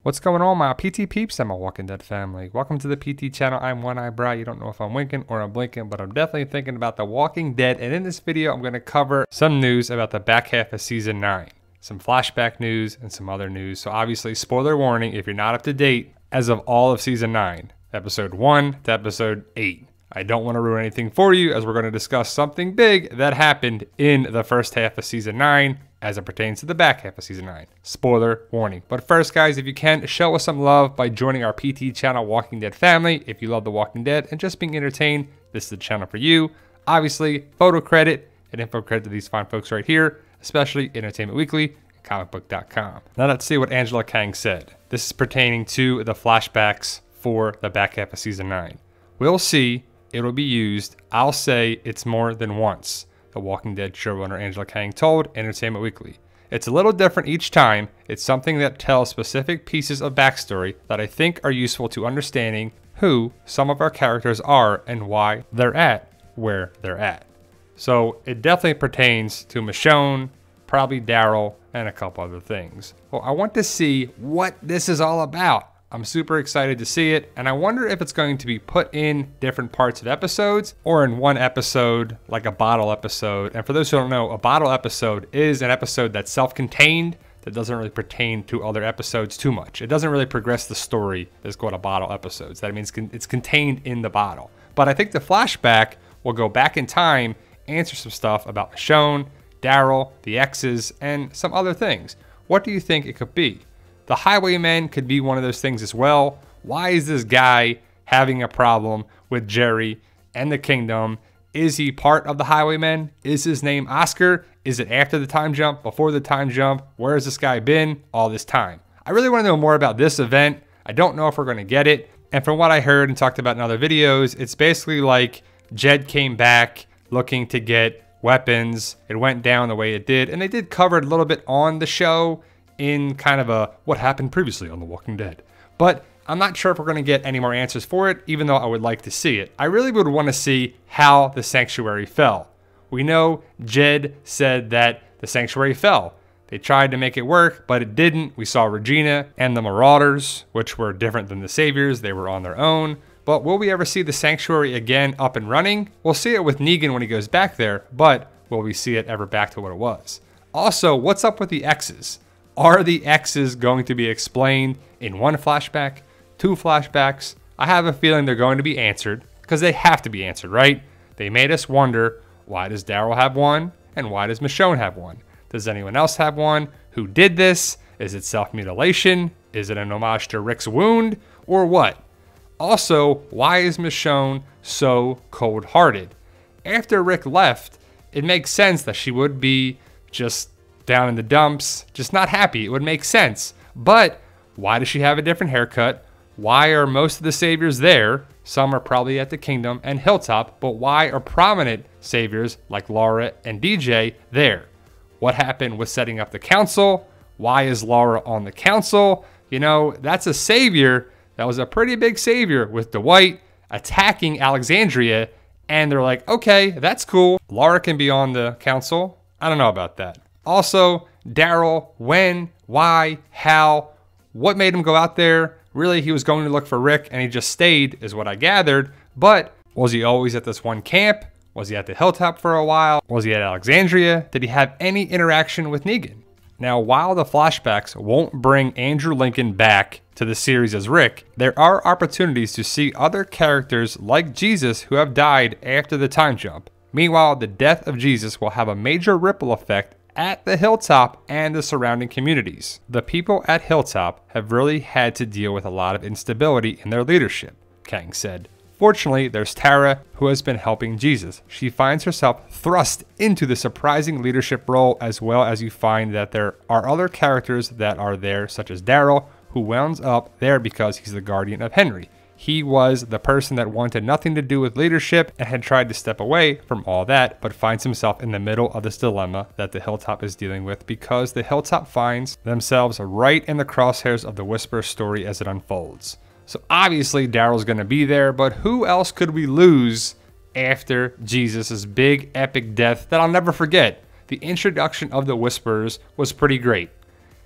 What's going on, my PT peeps and my Walking Dead family? Welcome to the PT channel. I'm One Eye Bri. You don't know if I'm winking or I'm blinking, but I'm definitely thinking about The Walking Dead. And in this video, I'm going to cover some news about the back half of season 9, some flashback news, and some other news. So obviously, spoiler warning if you're not up to date as of all of season 9, episode 1 to episode 8. I don't want to ruin anything for you, as we're going to discuss something big that happened in the first half of season 9 as it pertains to the back half of season 9. Spoiler warning. But first, guys, if you can, show us some love by joining our PT channel, Walking Dead family. If you love The Walking Dead and just being entertained, this is the channel for you. Obviously, photo credit and info credit to these fine folks right here, especially Entertainment Weekly and comicbook.com. Now let's see what Angela Kang said. This is pertaining to the flashbacks for the back half of season 9. We'll see. It'll be used. I'll say it's more than once, The Walking Dead showrunner Angela Kang told Entertainment Weekly. It's a little different each time. It's something that tells specific pieces of backstory that I think are useful to understanding who some of our characters are and why they're at where they're at. So it definitely pertains to Michonne, probably Daryl, and a couple other things. Well, I want to see what this is all about. I'm super excited to see it, and I wonder if it's going to be put in different parts of episodes or in one episode, like a bottle episode. And for those who don't know, a bottle episode is an episode that's self-contained, that doesn't really pertain to other episodes too much. It doesn't really progress the story. It's called a bottle episodes. That means it's contained in the bottle. But I think the flashback will go back in time, answer some stuff about Michonne, Daryl, the exes, and some other things. What do you think it could be? The Highwaymen could be one of those things as well. Why is this guy having a problem with Jerry and the Kingdom? Is he part of the Highwaymen? Is his name Oscar? Is it after the time jump, before the time jump? Where has this guy been all this time? I really want to know more about this event. I don't know if we're going to get it. And from what I heard and talked about in other videos, it's basically like Jed came back looking to get weapons. It went down the way it did. And they did cover it a little bit on the show, in kind of a what happened previously on The Walking Dead. But I'm not sure if we're going to get any more answers for it, even though I would like to see it. I really would want to see how the sanctuary fell. We know Jed said that the sanctuary fell. They tried to make it work, but it didn't. We saw Regina and the Marauders, which were different than the Saviors. They were on their own. But will we ever see the sanctuary again up and running? We'll see it with Negan when he goes back there, but will we see it ever back to what it was? Also, what's up with the X's? Are the X's going to be explained in one flashback, 2 flashbacks? I have a feeling they're going to be answered, because they have to be answered, right? They made us wonder, why does Daryl have one, and why does Michonne have one? Does anyone else have one? Who did this? Is it self-mutilation? Is it an homage to Rick's wound? Or what? Also, why is Michonne so cold-hearted? After Rick left, it makes sense that she would be just down in the dumps, just not happy. It would make sense. But why does she have a different haircut? Why are most of the Saviors there? Some are probably at the Kingdom and Hilltop, but why are prominent Saviors like Laura and DJ there? What happened with setting up the council? Why is Laura on the council? You know, that's a Savior. That was a pretty big Savior with Dwight attacking Alexandria, and they're like, okay, that's cool. Laura can be on the council. I don't know about that. Also, Daryl, when, why, how, what made him go out there? Really, he was going to look for Rick and he just stayed, is what I gathered. But was he always at this one camp? Was he at the Hilltop for a while? Was he at Alexandria? Did he have any interaction with Negan? Now, while the flashbacks won't bring Andrew Lincoln back to the series as Rick, there are opportunities to see other characters like Jesus who have died after the time jump. Meanwhile, the death of Jesus will have a major ripple effect at the Hilltop and the surrounding communities. The people at Hilltop have really had to deal with a lot of instability in their leadership, Kang said. Fortunately, there's Tara, who has been helping Jesus. She finds herself thrust into the surprising leadership role, as well as you find that there are other characters that are there, such as Daryl, who wounds up there because he's the guardian of Henry. He was the person that wanted nothing to do with leadership and had tried to step away from all that, but finds himself in the middle of this dilemma that the Hilltop is dealing with, because the Hilltop finds themselves right in the crosshairs of the Whisperer story as it unfolds. So obviously Daryl's going to be there, but who else could we lose after Jesus' big epic death that I'll never forget? The introduction of the Whisperers was pretty great.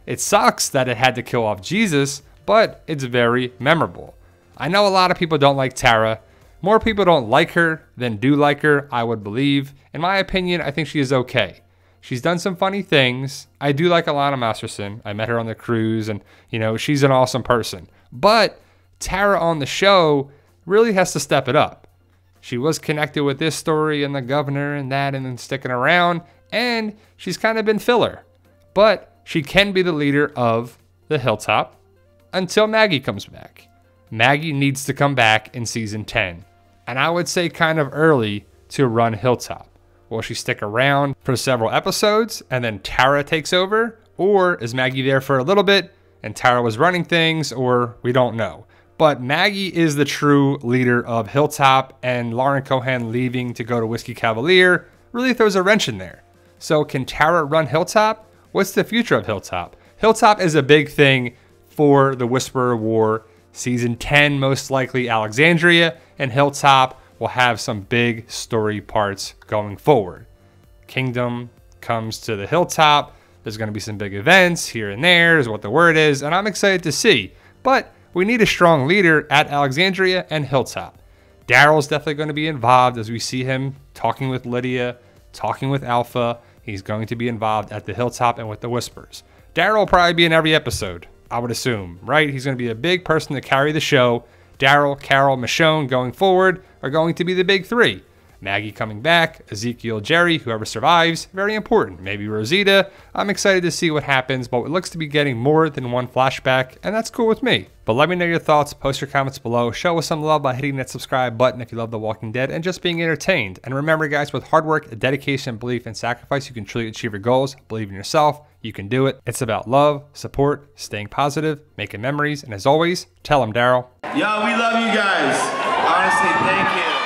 It sucks that it had to kill off Jesus, but it's very memorable. I know a lot of people don't like Tara. More people don't like her than do like her, I would believe. In my opinion, I think she is okay. She's done some funny things. I do like Alana Masterson. I met her on the cruise and, you know, she's an awesome person. But Tara on the show really has to step it up. She was connected with this story and the governor and that and then sticking around, and she's kind of been filler. But she can be the leader of the Hilltop until Maggie comes back. Maggie needs to come back in season 10, and I would say kind of early to run Hilltop. Will she stick around for several episodes and then Tara takes over? Or is Maggie there for a little bit and Tara was running things, or we don't know. But Maggie is the true leader of Hilltop, and Lauren Cohan leaving to go to Whiskey Cavalier really throws a wrench in there. So can Tara run Hilltop? What's the future of Hilltop? Hilltop is a big thing for the Whisperer War. Season 10, most likely Alexandria, and Hilltop will have some big story parts going forward. Kingdom comes to the Hilltop. There's going to be some big events here and there is what the word is, and I'm excited to see. But we need a strong leader at Alexandria and Hilltop. Daryl's definitely going to be involved as we see him talking with Lydia, talking with Alpha. He's going to be involved at the Hilltop and with the Whispers. Daryl will probably be in every episode, I would assume, right? He's going to be a big person to carry the show. Daryl, Carol, Michonne going forward are going to be the big three. Maggie coming back, Ezekiel, Jerry, whoever survives, very important. Maybe Rosita. I'm excited to see what happens, but it looks to be getting more than one flashback, and that's cool with me. But let me know your thoughts, post your comments below, show us some love by hitting that subscribe button if you love The Walking Dead and just being entertained. And remember guys, with hard work, dedication, belief, and sacrifice, you can truly achieve your goals. Believe in yourself, you can do it. It's about love, support, staying positive, making memories, and as always, tell them, Daryl. Yo, we love you guys. Honestly, thank you.